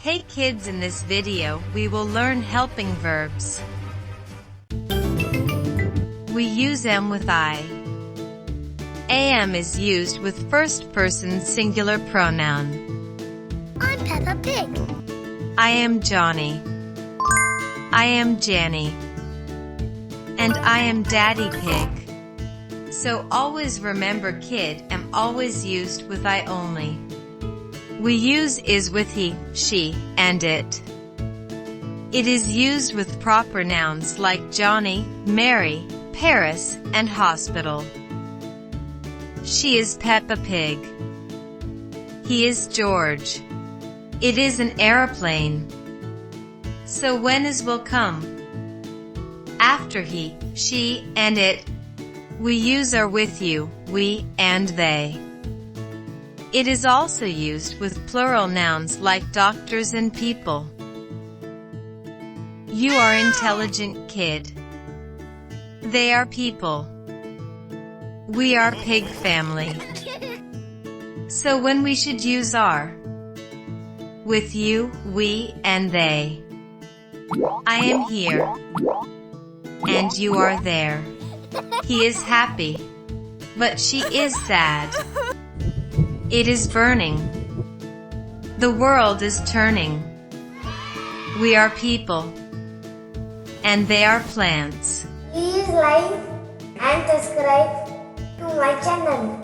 Hey kids, in this video, we will learn helping verbs. We use am with I. Am is used with first person singular pronoun. I'm Peppa Pig. I am Johnny. I am Janny. And I am Daddy Pig. So always remember kid am always used with I only. We use is with he, she, and it. It is used with proper nouns like Johnny, Mary, Paris, and hospital. She is Peppa Pig. He is George. It is an airplane. So when is will come? After he, she, and it. We use are with you, we, and they. It is also used with plural nouns like doctors and people. You are intelligent kid. They are people. We are pig family. So when we should use are? With you, we, and they. I am here. And you are there. He is happy. But she is sad. It is burning. The world is turning. We are people. And they are plants. Please like and subscribe to my channel.